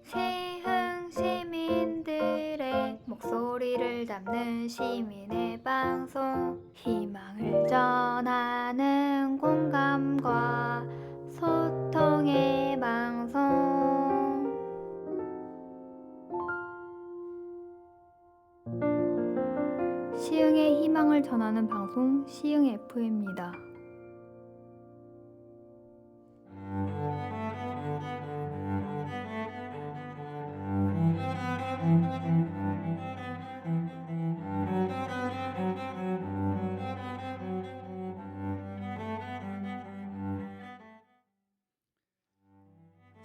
시흥 시민들의 목소리를 담는 시민의 방송, 희망을 전하는 공감과 소통의 방송. 시흥의 희망을 전하는 방송, 시흥 FM입니다.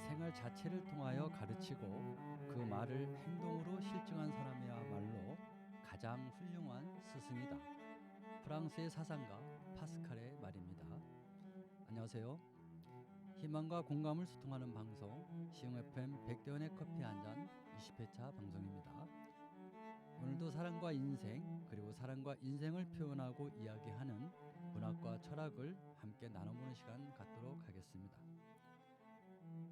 생활 자체를 통하여 가르치고 그 말을 행동으로 실증한 사람이야말로 가장 훌륭한 스승이다. 프랑스의 사상가 파스칼의 말입니다. 안녕하세요. 희망과 공감을 소통하는 방송 시흥 FM 백대원의 커피 한잔 20회차 방송입니다. 오늘도 사랑과 인생 그리고 사랑과 인생을 표현하고 이야기하는 문학과 철학을 함께 나눠보는 시간 갖도록 하겠습니다.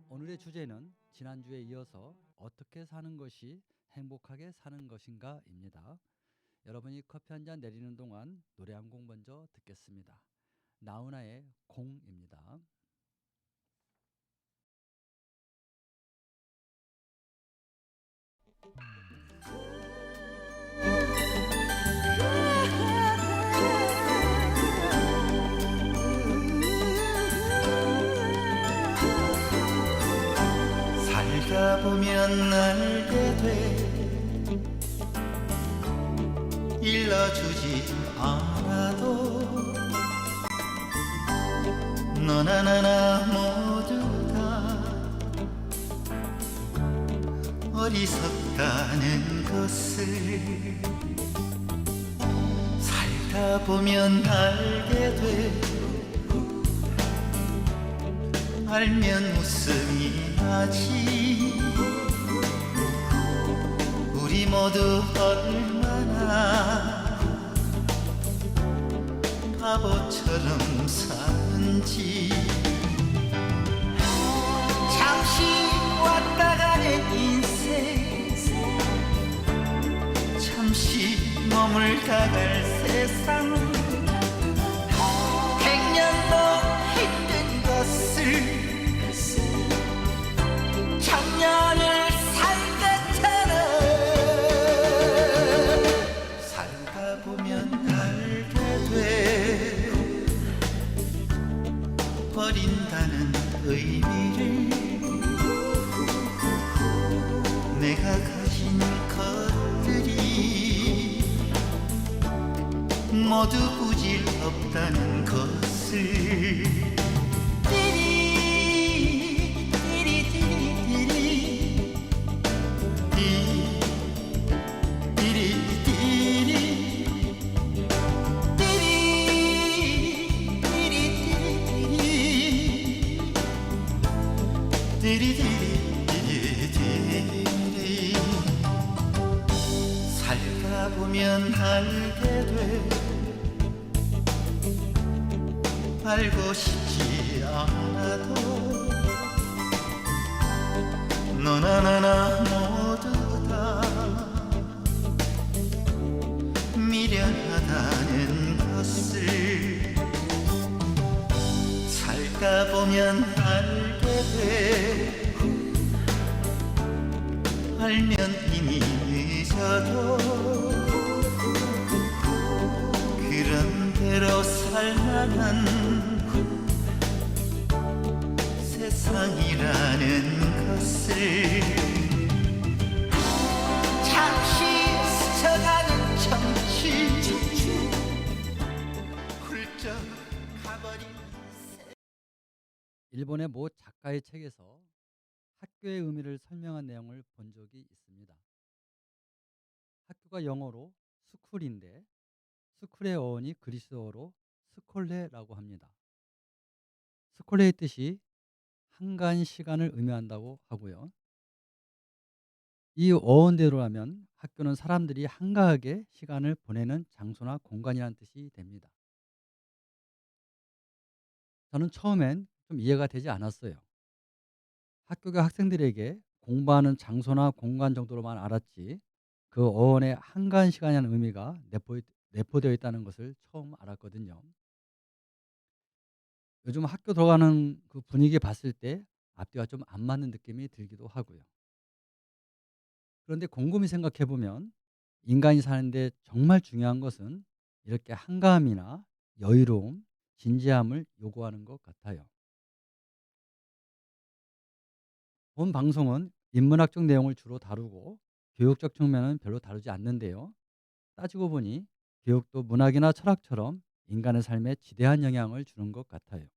오늘의 주제는 지난주에 이어서 어떻게 사는 것이 행복하게 사는 것인가입니다. 여러분이 커피 한 잔 내리는 동안 노래 한 곡 먼저 듣겠습니다. 나훈아의 공입니다. 살다 보면 알게 돼 일러주지 않아도 너나 나나 모두 다 어리석다는 것을 살다 보면 알게 돼 알면 웃음이 나지 우리 모두 얼마나 바보처럼 사는지 잠시 왔다 가는 인생 잠시 머물다 갈 세상 백년도 힘든 것을 작년을 살겠잖아 살다 보면 알게 돼 버린다는 의미를 내가 가진 것들이 모두 부질없다는 것을 살다 보면 알게 돼 알고 싶지 않아도 너나 나나 모두 다 미련하다는 것을 살다 보면 알게 돼 알면 이미 늦어도 그런 대로 살만한 세상이라는 것을 잠시 스쳐가는 정취 훌쩍 가버린 일본의 모 작가의 책에서 학교의 의미를 설명한 내용을 본 적이 있습니다. 학교가 영어로 스쿨인데 스쿨의 어원이 그리스어로 스콜레라고 합니다. 스콜레의 뜻이 한가한 시간을 의미한다고 하고요. 이 어원대로라면 학교는 사람들이 한가하게 시간을 보내는 장소나 공간이라는 뜻이 됩니다. 저는 처음엔 좀 이해가 되지 않았어요. 학교가 학생들에게 공부하는 장소나 공간 정도로만 알았지 그 어원에 한가한 시간이라는 의미가 내포되어 있다는 것을 처음 알았거든요. 요즘 학교 들어가는 그 분위기 봤을 때 앞뒤가 좀 안 맞는 느낌이 들기도 하고요. 그런데 곰곰이 생각해 보면 인간이 사는데 정말 중요한 것은 이렇게 한가함이나 여유로움, 진지함을 요구하는 것 같아요. 본 방송은 인문학적 내용을 주로 다루고 교육적 측면은 별로 다루지 않는데요. 따지고 보니 교육도 문학이나 철학처럼 인간의 삶에 지대한 영향을 주는 것 같아요.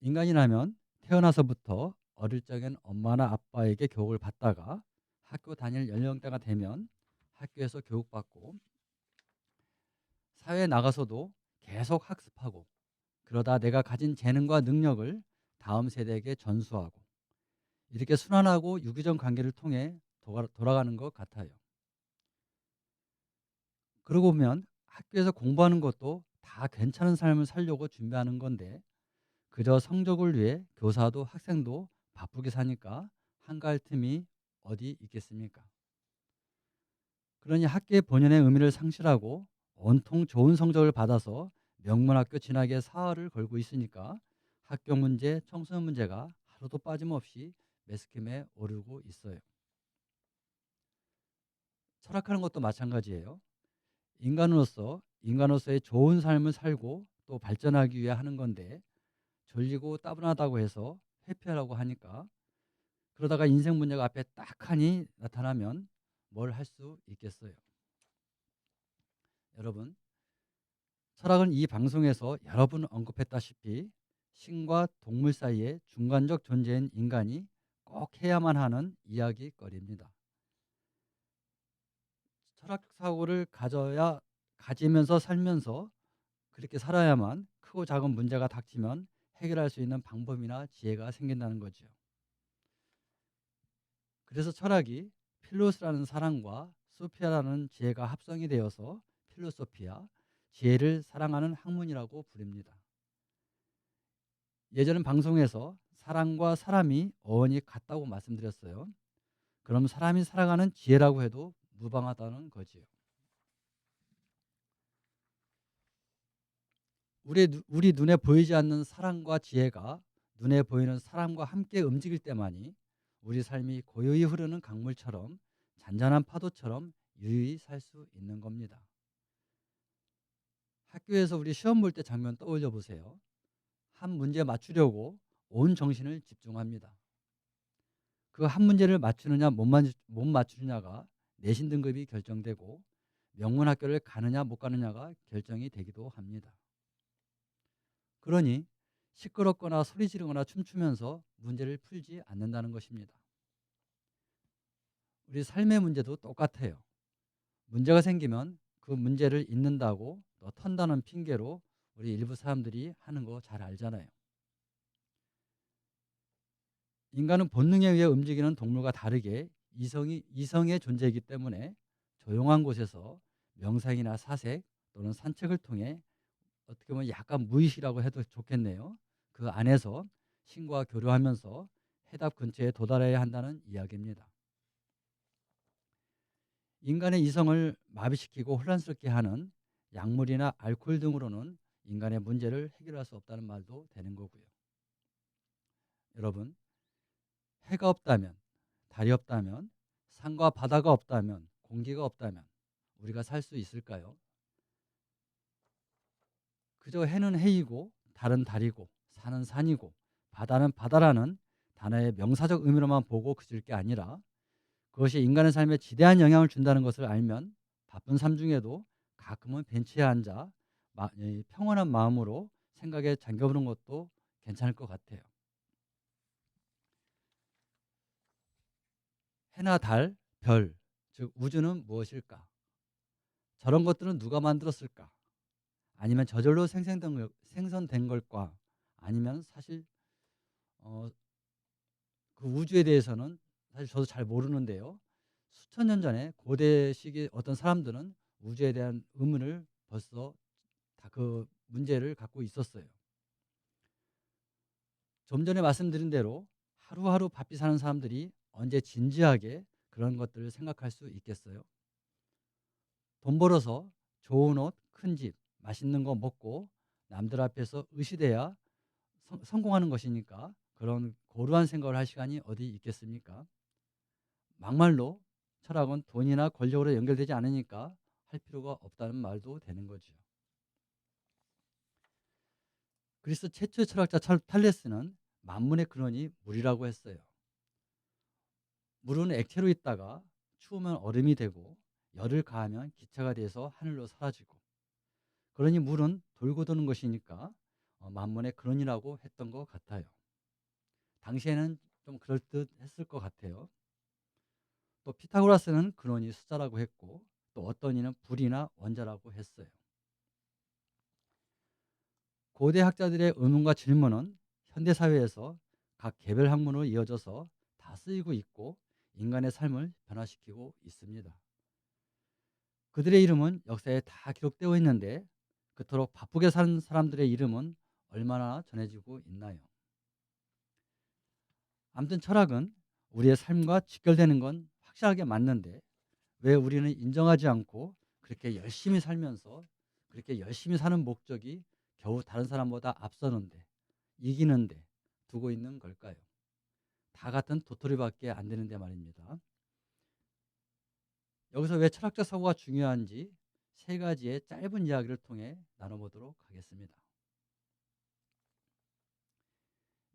인간이라면 태어나서부터 어릴 적엔 엄마나 아빠에게 교육을 받다가 학교 다닐 연령대가 되면 학교에서 교육받고 사회에 나가서도 계속 학습하고 그러다 내가 가진 재능과 능력을 다음 세대에게 전수하고 이렇게 순환하고 유기적 관계를 통해 돌아가는 것 같아요. 그러고 보면 학교에서 공부하는 것도 다 괜찮은 삶을 살려고 준비하는 건데 그저 성적을 위해 교사도 학생도 바쁘게 사니까 한가할 틈이 어디 있겠습니까? 그러니 학교의 본연의 의미를 상실하고 온통 좋은 성적을 받아서 명문학교 진학에 사활을 걸고 있으니까 학교 문제, 청소년 문제가 하루도 빠짐없이 매스컴에 오르고 있어요. 철학하는 것도 마찬가지예요. 인간으로서의 좋은 삶을 살고 또 발전하기 위해 하는 건데 졸리고 따분하다고 해서 회피하라고 하니까 그러다가 인생 문제가 앞에 딱하니 나타나면 뭘 할 수 있겠어요. 여러분, 철학은 이 방송에서 여러 번 언급했다시피 신과 동물 사이의 중간적 존재인 인간이 꼭 해야만 하는 이야기거리입니다. 철학 사고를 가지면서 살면서 그렇게 살아야만 크고 작은 문제가 닥치면 해결할 수 있는 방법이나 지혜가 생긴다는 거죠. 그래서 철학이 필로스라는 사랑과 소피아라는 지혜가 합성이 되어서 필로소피아, 지혜를 사랑하는 학문이라고 부릅니다. 예전 방송에서 사랑과 사람이 어원이 같다고 말씀드렸어요. 그럼 사람이 살아가는 지혜라고 해도 무방하다는 거지요. 우리 눈에 보이지 않는 사랑과 지혜가 눈에 보이는 사람과 함께 움직일 때만이 우리 삶이 고요히 흐르는 강물처럼 잔잔한 파도처럼 유유히 살 수 있는 겁니다. 학교에서 우리 시험 볼 때 장면 떠올려 보세요. 한 문제 맞추려고 온 정신을 집중합니다. 그 한 문제를 맞추느냐 못 맞추느냐가 내신 등급이 결정되고 명문학교를 가느냐 못 가느냐가 결정이 되기도 합니다. 그러니 시끄럽거나 소리 지르거나 춤추면서 문제를 풀지 않는다는 것입니다. 우리 삶의 문제도 똑같아요. 문제가 생기면 그 문제를 잊는다고 또 턴다는 핑계로 우리 일부 사람들이 하는 거 잘 알잖아요. 인간은 본능에 의해 움직이는 동물과 다르게 이성의 존재이기 때문에 조용한 곳에서 명상이나 사색 또는 산책을 통해 어떻게 보면 약간 무의식이라고 해도 좋겠네요. 그 안에서 신과 교류하면서 해답 근처에 도달해야 한다는 이야기입니다. 인간의 이성을 마비시키고 혼란스럽게 하는 약물이나 알코올 등으로는 인간의 문제를 해결할 수 없다는 말도 되는 거고요. 여러분, 해가 없다면, 달이 없다면, 산과 바다가 없다면, 공기가 없다면 우리가 살 수 있을까요? 그저 해는 해이고 달은 달이고 산은 산이고 바다는 바다라는 단어의 명사적 의미로만 보고 그칠 게 아니라 그것이 인간의 삶에 지대한 영향을 준다는 것을 알면 바쁜 삶 중에도 가끔은 벤치에 앉아 평온한 마음으로 생각에 잠겨보는 것도 괜찮을 것 같아요. 해나 달, 별, 즉 우주는 무엇일까? 저런 것들은 누가 만들었을까? 아니면 저절로 생성된 걸까? 아니면 사실 그 우주에 대해서는 사실 저도 잘 모르는데요. 수천 년 전에 고대 시기 어떤 사람들은 우주에 대한 의문을 벌써 다 그 문제를 갖고 있었어요. 좀 전에 말씀드린 대로 하루하루 바삐 사는 사람들이 언제 진지하게 그런 것들을 생각할 수 있겠어요? 돈 벌어서 좋은 옷, 큰 집, 맛있는 거 먹고 남들 앞에서 의시돼야 성공하는 것이니까 그런 고루한 생각을 할 시간이 어디 있겠습니까? 막말로 철학은 돈이나 권력으로 연결되지 않으니까 할 필요가 없다는 말도 되는 거죠. 그리스 최초의 철학자 탈레스는 만문의 근원이 물이라고 했어요. 물은 액체로 있다가 추우면 얼음이 되고 열을 가하면 기체가 돼서 하늘로 사라지고, 그러니 물은 돌고 도는 것이니까 만문의 근원이라고 했던 것 같아요. 당시에는 좀 그럴듯했을 것 같아요. 또 피타고라스는 근원이 숫자라고 했고, 또 어떤 이는 불이나 원자라고 했어요. 고대 학자들의 의문과 질문은 현대 사회에서 각 개별 학문으로 이어져서 다 쓰이고 있고 인간의 삶을 변화시키고 있습니다. 그들의 이름은 역사에 다 기록되어 있는데 그토록 바쁘게 사는 사람들의 이름은 얼마나 전해지고 있나요? 아무튼 철학은 우리의 삶과 직결되는 건 확실하게 맞는데 왜 우리는 인정하지 않고 그렇게 열심히 살면서 그렇게 열심히 사는 목적이 겨우 다른 사람보다 앞서는데, 이기는데 두고 있는 걸까요? 다 같은 도토리밖에 안 되는데 말입니다. 여기서 왜 철학적 사고가 중요한지 세 가지의 짧은 이야기를 통해 나눠보도록 하겠습니다.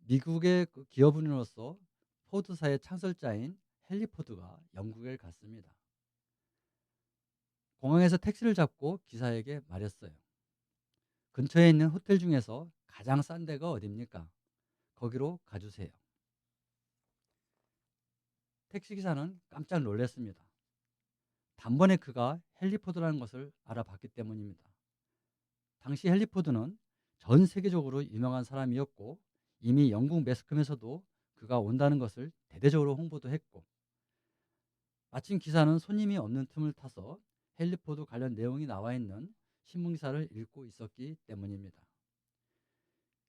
미국의 기업인으로서 포드사의 창설자인 헨리 포드가 영국에 갔습니다. 공항에서 택시를 잡고 기사에게 말했어요. 근처에 있는 호텔 중에서 가장 싼 데가 어딥니까? 거기로 가주세요. 택시기사는 깜짝 놀랐습니다. 단번에 그가 헨리 포드라는 것을 알아봤기 때문입니다. 당시 헨리 포드는 전 세계적으로 유명한 사람이었고 이미 영국 매스컴에서도 그가 온다는 것을 대대적으로 홍보도 했고, 마침 기사는 손님이 없는 틈을 타서 헨리 포드 관련 내용이 나와 있는 신문기사를 읽고 있었기 때문입니다.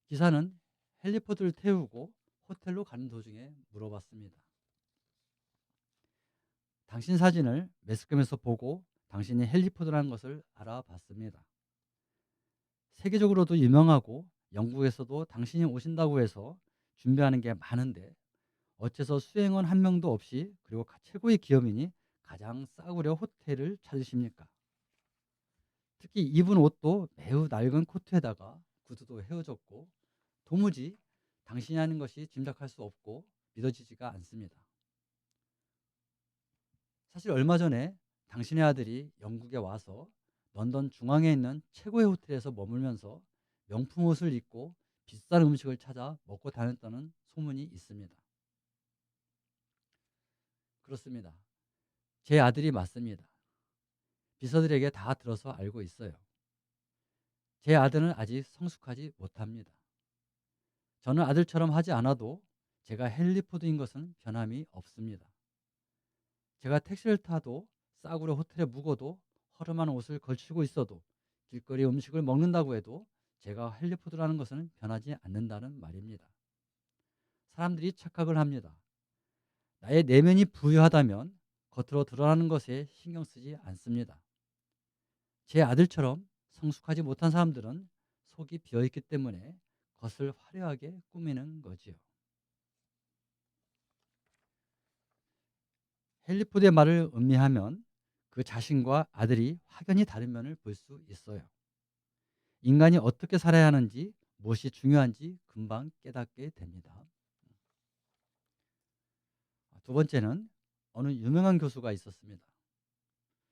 기사는 헨리 포드를 태우고 호텔로 가는 도중에 물어봤습니다. 당신 사진을 매스컴에서 보고 당신이 헨리 포드라는 것을 알아봤습니다. 세계적으로도 유명하고 영국에서도 당신이 오신다고 해서 준비하는 게 많은데 어째서 수행원 한 명도 없이 그리고 최고의 기업인이 가장 싸구려 호텔을 찾으십니까? 특히 입은 옷도 매우 낡은 코트에다가 구두도 헤어졌고 도무지 당신이 하는 것이 짐작할 수 없고 믿어지지가 않습니다. 사실 얼마 전에 당신의 아들이 영국에 와서 런던 중앙에 있는 최고의 호텔에서 머물면서 명품 옷을 입고 비싼 음식을 찾아 먹고 다녔다는 소문이 있습니다. 그렇습니다. 제 아들이 맞습니다. 비서들에게 다 들어서 알고 있어요. 제 아들은 아직 성숙하지 못합니다. 저는 아들처럼 하지 않아도 제가 헨리 포드인 것은 변함이 없습니다. 제가 택시를 타도 싸구려 호텔에 묵어도 허름한 옷을 걸치고 있어도 길거리 음식을 먹는다고 해도 제가 헨리 포드라는 것은 변하지 않는다는 말입니다. 사람들이 착각을 합니다. 나의 내면이 부유하다면 겉으로 드러나는 것에 신경 쓰지 않습니다. 제 아들처럼 성숙하지 못한 사람들은 속이 비어있기 때문에 겉을 화려하게 꾸미는 거지요. 헨리 포드의 말을 음미하면 그 자신과 아들이 확연히 다른 면을 볼 수 있어요. 인간이 어떻게 살아야 하는지, 무엇이 중요한지 금방 깨닫게 됩니다. 두 번째는 어느 유명한 교수가 있었습니다.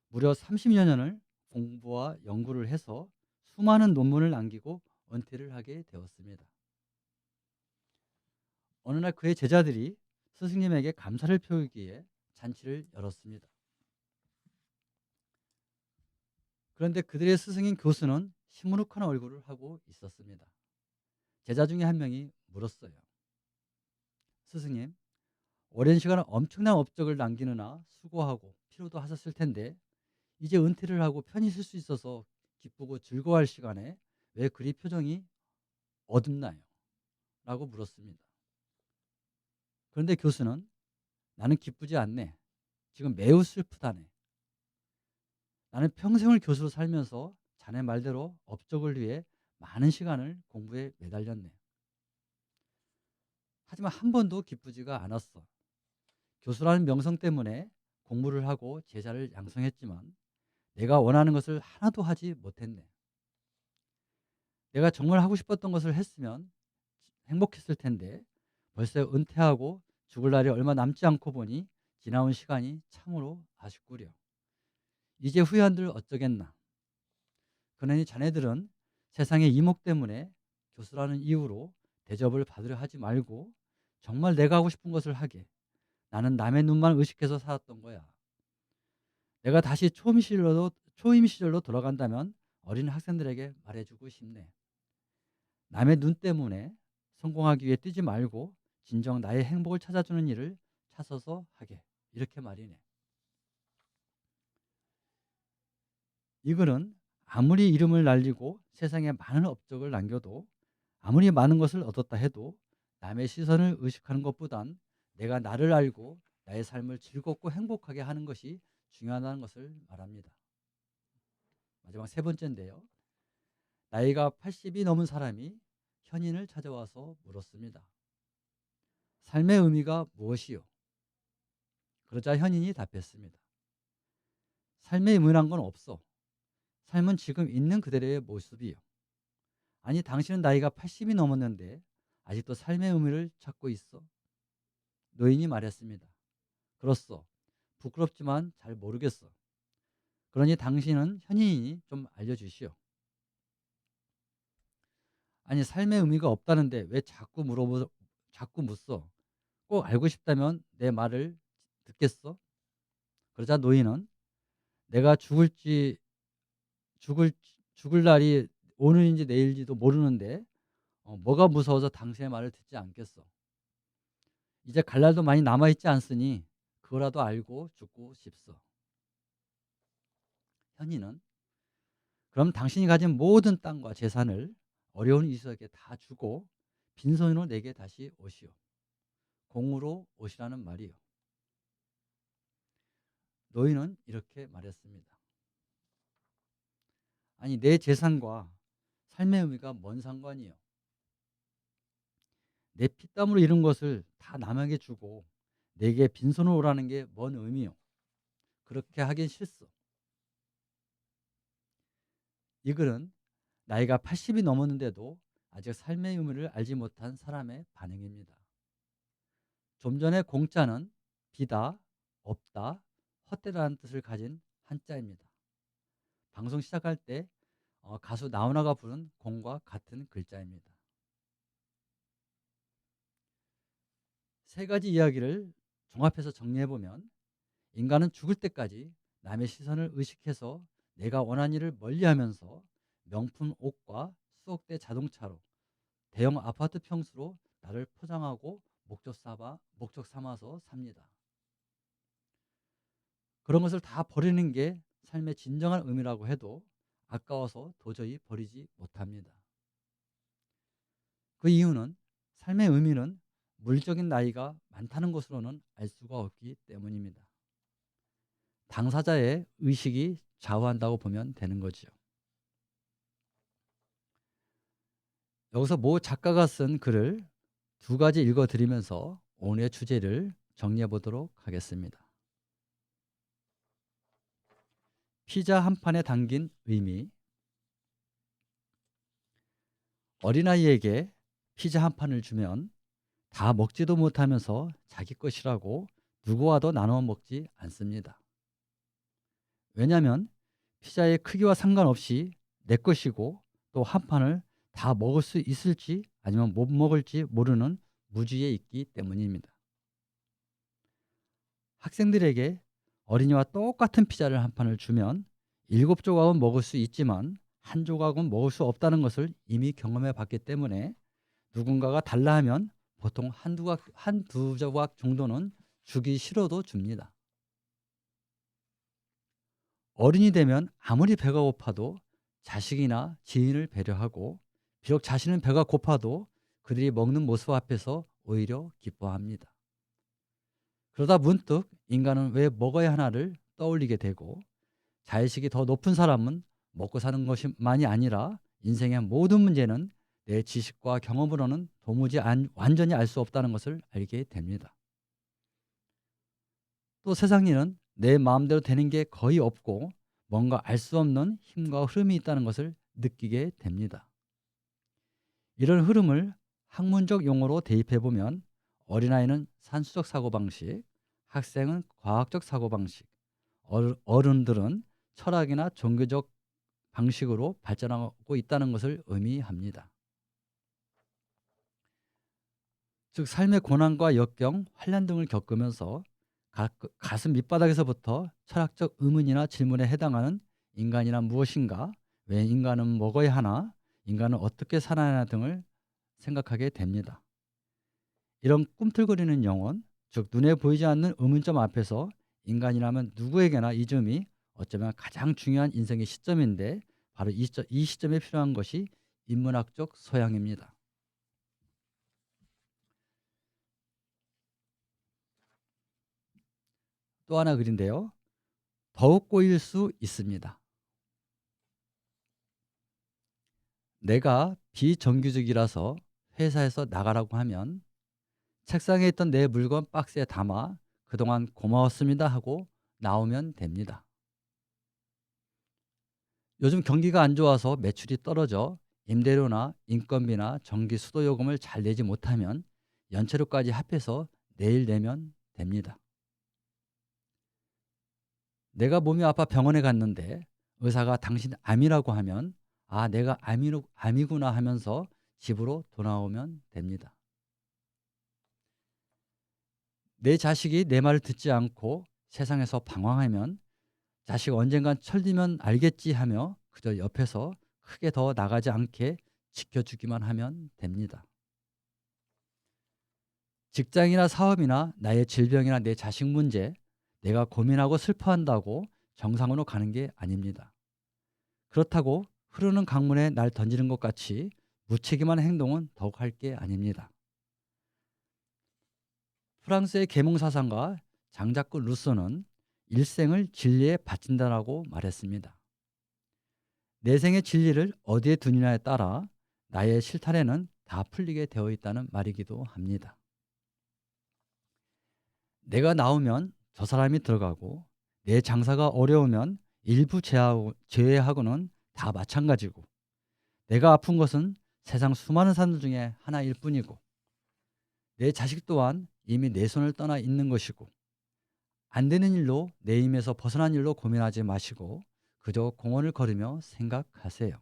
무려 30여 년을 공부와 연구를 해서 수많은 논문을 남기고 은퇴를 하게 되었습니다. 어느 날 그의 제자들이 스승님에게 감사를 표하기에 잔치를 열었습니다. 그런데 그들의 스승인 교수는 시무룩한 얼굴을 하고 있었습니다. 제자 중에 한 명이 물었어요. 스승님, 오랜 시간 엄청난 업적을 남기느라 수고하고 피로도 하셨을 텐데 이제 은퇴를 하고 편히 쉴 수 있어서 기쁘고 즐거워할 시간에 왜 그리 표정이 어둡나요? 라고 물었습니다. 그런데 교수는 나는 기쁘지 않네. 지금 매우 슬프다네. 나는 평생을 교수로 살면서 자네 말대로 업적을 위해 많은 시간을 공부에 매달렸네. 하지만 한 번도 기쁘지가 않았어. 교수라는 명성 때문에 공부를 하고 제자를 양성했지만 내가 원하는 것을 하나도 하지 못했네. 내가 정말 하고 싶었던 것을 했으면 행복했을 텐데 벌써 은퇴하고 죽을 날이 얼마 남지 않고 보니 지나온 시간이 참으로 아쉽구려. 이제 후회한들 어쩌겠나. 그러니 자네들은 세상의 이목 때문에 교수라는 이유로 대접을 받으려 하지 말고 정말 내가 하고 싶은 것을 하게. 나는 남의 눈만 의식해서 살았던 거야. 내가 다시 초임 시절로 돌아간다면 어린 학생들에게 말해주고 싶네. 남의 눈 때문에 성공하기 위해 뛰지 말고 진정 나의 행복을 찾아주는 일을 찾아서 하게. 이렇게 말이네. 이 글은 아무리 이름을 날리고 세상에 많은 업적을 남겨도 아무리 많은 것을 얻었다 해도 남의 시선을 의식하는 것보단 내가 나를 알고 나의 삶을 즐겁고 행복하게 하는 것이 중요하다는 것을 말합니다. 마지막 세 번째인데요. 나이가 80이 넘은 사람이 현인을 찾아와서 물었습니다. 삶의 의미가 무엇이요? 그러자 현인이 답했습니다. 삶의 의미란 건 없어. 삶은 지금 있는 그대로의 모습이요. 아니, 당신은 나이가 80이 넘었는데 아직도 삶의 의미를 찾고 있어? 노인이 말했습니다. 그렇소. 부끄럽지만 잘 모르겠어. 그러니 당신은 현인이니 좀 알려주시오. 아니, 삶의 의미가 없다는데 왜 자꾸 묻소? 꼭 알고 싶다면 내 말을 듣겠어? 그러자 노인은 내가 죽을 날이 오늘인지 내일인지도 모르는데 뭐가 무서워서 당신의 말을 듣지 않겠어. 이제 갈 날도 많이 남아있지 않으니 그거라도 알고 죽고 싶소. 현인은 그럼 당신이 가진 모든 땅과 재산을 어려운 이웃에게 다 주고 빈손으로 내게 다시 오시오. 공으로 오시라는 말이요. 노인은 이렇게 말했습니다. 아니, 내 재산과 삶의 의미가 뭔 상관이요? 내 피땀으로 이룬 것을 다 남에게 주고 내게 빈손으로 오라는 게 뭔 의미요? 그렇게 하긴 싫소. 이 글은 나이가 80이 넘었는데도 아직 삶의 의미를 알지 못한 사람의 반응입니다. 좀 전에 공짜는 비다, 없다, 헛되다는 뜻을 가진 한자입니다. 방송 시작할 때 가수 나훈아가 부른 공과 같은 글자입니다. 세 가지 이야기를 종합해서 정리해보면 인간은 죽을 때까지 남의 시선을 의식해서 내가 원하는 일을 멀리하면서 명품 옷과 수억대 자동차로 대형 아파트 평수로 나를 포장하고 목적 삼아서 삽니다. 그런 것을 다 버리는 게 삶의 진정한 의미라고 해도 아까워서 도저히 버리지 못합니다. 그 이유는 삶의 의미는 물질적인 나이가 많다는 것으로는 알 수가 없기 때문입니다. 당사자의 의식이 좌우한다고 보면 되는 거죠. 여기서 모 작가가 쓴 글을 두 가지 읽어드리면서 오늘의 주제를 정리해 보도록 하겠습니다. 피자 한 판에 담긴 의미. 어린아이에게 피자 한 판을 주면 다 먹지도 못하면서 자기 것이라고 누구와도 나눠 먹지 않습니다. 왜냐하면 피자의 크기와 상관없이 내 것이고 또 한 판을 다 먹을 수 있을지 아니면 못 먹을지 모르는 무지에 있기 때문입니다. 학생들에게 어린이와 똑같은 피자를 한 판을 주면 7조각은 먹을 수 있지만 한 조각은 먹을 수 없다는 것을 이미 경험해 봤기 때문에 누군가가 달라 하면 보통 한두 조각 정도는 주기 싫어도 줍니다. 어른이 되면 아무리 배가 고파도 자식이나 지인을 배려하고 비록 자신은 배가 고파도 그들이 먹는 모습 앞에서 오히려 기뻐합니다. 그러다 문득 인간은 왜 먹어야 하나를 떠올리게 되고, 자의식이 더 높은 사람은 먹고 사는 것만이 아니라 인생의 모든 문제는 내 지식과 경험으로는 도무지 완전히 알 수 없다는 것을 알게 됩니다. 또 세상 일은 내 마음대로 되는 게 거의 없고 뭔가 알 수 없는 힘과 흐름이 있다는 것을 느끼게 됩니다. 이런 흐름을 학문적 용어로 대입해 보면 어린아이는 산수적 사고방식, 학생은 과학적 사고방식, 어른들은 철학이나 종교적 방식으로 발전하고 있다는 것을 의미합니다. 즉 삶의 고난과 역경, 환난 등을 겪으면서 가슴 밑바닥에서부터 철학적 의문이나 질문에 해당하는 인간이란 무엇인가, 왜 인간은 먹어야 하나, 인간은 어떻게 살아야 하나 등을 생각하게 됩니다. 이런 꿈틀거리는 영혼, 즉 눈에 보이지 않는 의문점 앞에서 인간이라면 누구에게나 이 점이 어쩌면 가장 중요한 인생의 시점인데, 바로 이 시점에 필요한 것이 인문학적 소양입니다. 또 하나 글인데요. 더욱 꼬일 수 있습니다. 내가 비정규직이라서 회사에서 나가라고 하면 책상에 있던 내 물건 박스에 담아 그동안 고마웠습니다 하고 나오면 됩니다. 요즘 경기가 안 좋아서 매출이 떨어져 임대료나 인건비나 전기 수도 요금을 잘 내지 못하면 연체료까지 합해서 내일 내면 됩니다. 내가 몸이 아파 병원에 갔는데 의사가 당신 암이라고 하면 아, 내가 암이구나 하면서 집으로 돌아오면 됩니다. 내 자식이 내 말을 듣지 않고 세상에서 방황하면 자식 언젠간 철들면 알겠지 하며 그저 옆에서 크게 더 나가지 않게 지켜주기만 하면 됩니다. 직장이나 사업이나 나의 질병이나 내 자식 문제, 내가 고민하고 슬퍼한다고 정상으로 가는 게 아닙니다. 그렇다고 흐르는 강물에 날 던지는 것 같이 무책임한 행동은 더욱 할 게 아닙니다. 프랑스의 계몽사상가 장자크 루소는 일생을 진리에 바친다라고 말했습니다. 내 생의 진리를 어디에 두느냐에 따라 나의 실타래는 다 풀리게 되어 있다는 말이기도 합니다. 내가 나오면 저 사람이 들어가고 내 장사가 어려우면 일부 제외하고는 다 마찬가지고, 내가 아픈 것은 세상 수많은 사람들 중에 하나일 뿐이고, 내 자식 또한 이미 내 손을 떠나 있는 것이고, 안 되는 일로 내 힘에서 벗어난 일로 고민하지 마시고 그저 공원을 걸으며 생각하세요.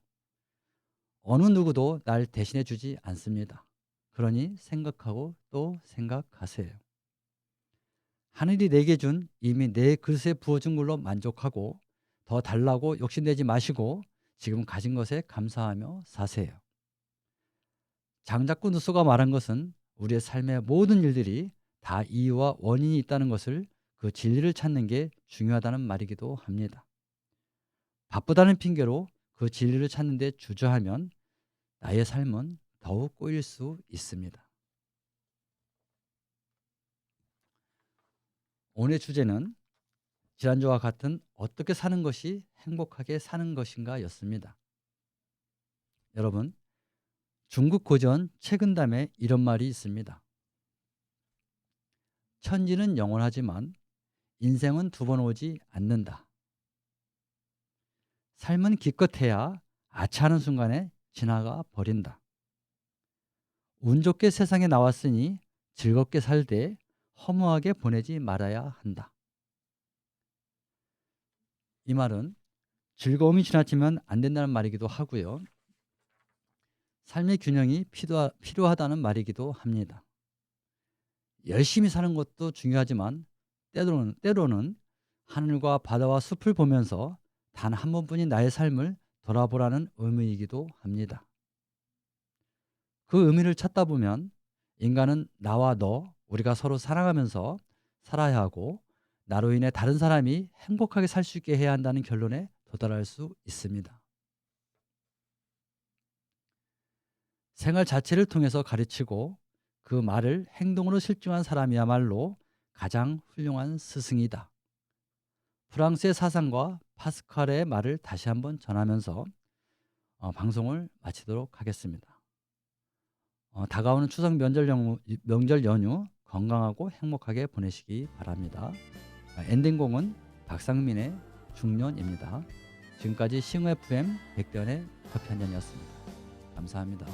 어느 누구도 날 대신해 주지 않습니다. 그러니 생각하고 또 생각하세요. 하늘이 내게 준 이미 내 그릇에 부어준 걸로 만족하고 더 달라고 욕심내지 마시고 지금 가진 것에 감사하며 사세요. 장자크 루소가 말한 것은 우리의 삶의 모든 일들이 다 이유와 원인이 있다는 것을, 그 진리를 찾는 게 중요하다는 말이기도 합니다. 바쁘다는 핑계로 그 진리를 찾는 데 주저하면 나의 삶은 더욱 꼬일 수 있습니다. 오늘의 주제는 지난주와 같은 어떻게 사는 것이 행복하게 사는 것인가 였습니다. 여러분, 중국 고전 채근담에 이런 말이 있습니다. 천지는 영원하지만 인생은 두 번 오지 않는다. 삶은 기껏해야 아차하는 순간에 지나가 버린다. 운 좋게 세상에 나왔으니 즐겁게 살되 허무하게 보내지 말아야 한다. 이 말은 즐거움이 지나치면 안 된다는 말이기도 하고요. 삶의 균형이 필요하다는 말이기도 합니다. 열심히 사는 것도 중요하지만 때로는 하늘과 바다와 숲을 보면서 단 한 번뿐인 나의 삶을 돌아보라는 의미이기도 합니다. 그 의미를 찾다 보면 인간은 나와 너, 우리가 서로 사랑하면서 살아야 하고 나로 인해 다른 사람이 행복하게 살 수 있게 해야 한다는 결론에 도달할 수 있습니다. 생활 자체를 통해서 가르치고 그 말을 행동으로 실증한 사람이야말로 가장 훌륭한 스승이다. 프랑스의 사상과 파스칼의 말을 다시 한번 전하면서 방송을 마치도록 하겠습니다. 다가오는 추석 명절 연휴 건강하고 행복하게 보내시기 바랍니다. 엔딩곡은 박상민의 중년입니다. 지금까지 시흥 FM 백대현의 커피 한 잔이었습니다. 감사합니다.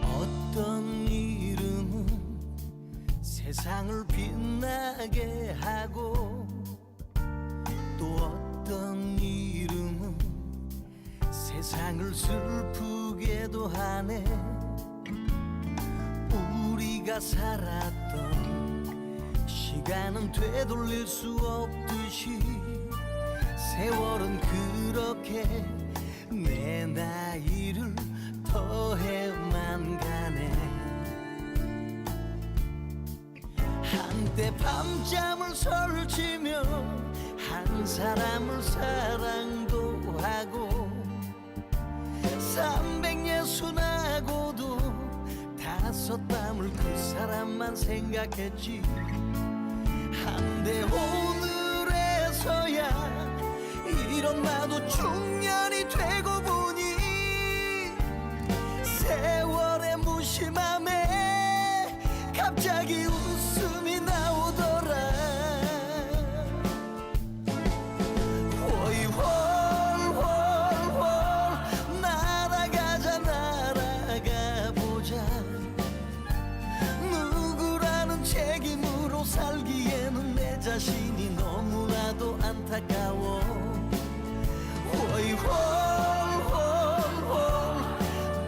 어떤 이름은 세상을 빛나게 하고 또 어떤 이름은 세상을 슬프게도 하네. 우리가 살았던 시간은 되돌릴 수 없듯이 세월은 그렇게 내 나이를 더해만 가네. 한때 밤잠을 설치며 한 사람을 사랑도 하고 360하고도 다섯 밤을 그 사람만 생각했지. 한데 오늘에서야 이런 나도 중년이 되고 보니 세월의 무심함에 갑자기 웃음이 나오더라. 월월월월 날아가자 날아가보자. 누구라는 책임으로 살기에는 내 자신이 너무나도 안타까워. 월월월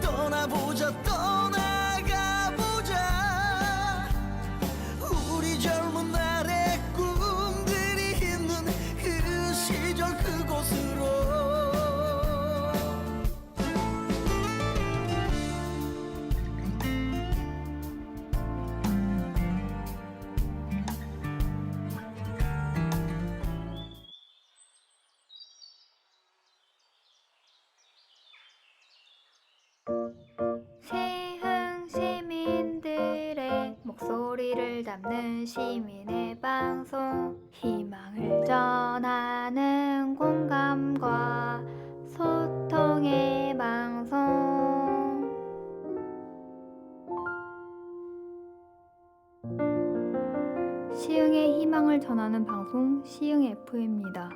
떠나보자 떠나가보자. 우리 젊은 날의 꿈들이 있는 그 시절 그곳으로. 시흥 시민들의 목소리를 담는 시민의 방송, 희망을 전하는 공감과 소통의 방송. 시흥의 희망을 전하는 방송 시흥 FM입니다.